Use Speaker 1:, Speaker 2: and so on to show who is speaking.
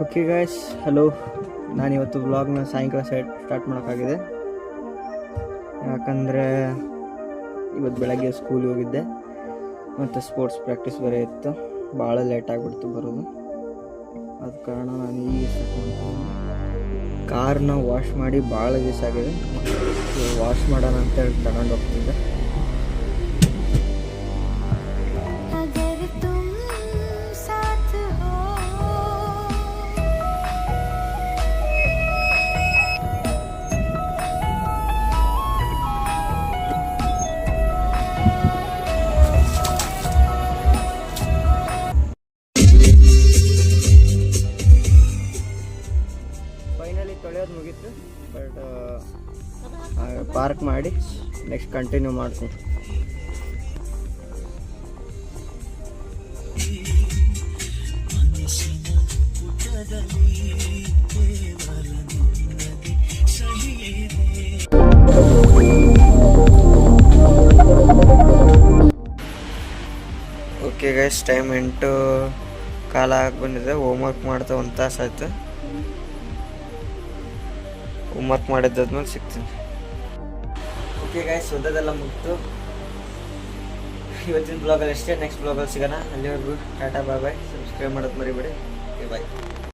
Speaker 1: Okay guys, hello. ನಾನಿವತ್ತು ವ್ಲಾಗ್ನ ಸಾಯಂಕಾಲ ಸ್ಟಾರ್ಟ್ ಮಾಡೋಕ್ಕಾಗಿದೆ. ಯಾಕಂದರೆ ಇವತ್ತು ಬೆಳಗ್ಗೆ ಸ್ಕೂಲಿಗೆ ಹೋಗಿದ್ದೆ ಮತ್ತು ಸ್ಪೋರ್ಟ್ಸ್ ಪ್ರಾಕ್ಟೀಸ್ ಬೇರೆ ಇತ್ತು. ಭಾಳ ಲೇಟ್ ಆಗಿಬಿಡ್ತು ಬರೋದು. ಅದ ಕಾರಣ ನಾನು ಈಗ ಸ್ಟಾರ್ಟ್ ಮಾಡ್ತೀನಿ. ಕಾರ್ನ ವಾಶ್ ಮಾಡಿ ಭಾಳ ದಿವಸ ಆಗಿದೆ. ವಾಶ್ ಮಾಡೋಣ ಅಂತೇಳಿ ತಗೊಂಡು ಹೋಗ್ತಿದ್ದೆ. ಫೈನಲಿ ತೊಳೆಯೋದು ಮುಗೀತು. ಬಟ್ ಪಾರ್ಕ್ ಮಾಡಿ ನೆಕ್ಸ್ಟ್ ಕಂಟಿನ್ಯೂ ಮಾಡ್ತೀನಿ. ಓಕೆ ಗೈಸ್, ಟೈಮ್ 8:15 ಆಗಿ ಬಂದಿದೆ. ಹೋಮ್ವರ್ಕ್ ಮಾಡ್ತಾ 1 ತಾಸು ಆಯಿತು. ಹೋಮ್ವರ್ಕ್ ಮಾಡಿದ್ದಾದ್ಮೇಲೆ ಸಿಗ್ತೀನಿ. ಓಕೆ ಗೈಸ್, ಓದೋದೆಲ್ಲ ಮುಗಿತು. ಇವತ್ತಿನ ಬ್ಲಾಗಲ್ಲಿ ಅಷ್ಟೇ. ನೆಕ್ಸ್ಟ್ ಬ್ಲಾಗಲ್ಲಿ ಸಿಗೋಣ. ಅಲ್ಲಿವರೆಗೂ ಟಾಟಾ, ಬಾಯ್ ಬಾಯ್. ಸಬ್ಸ್ಕ್ರೈಬ್ ಮಾಡೋದು ಮರಿಬೇಡಿ. ಓಕೆ ಬಾಯ್.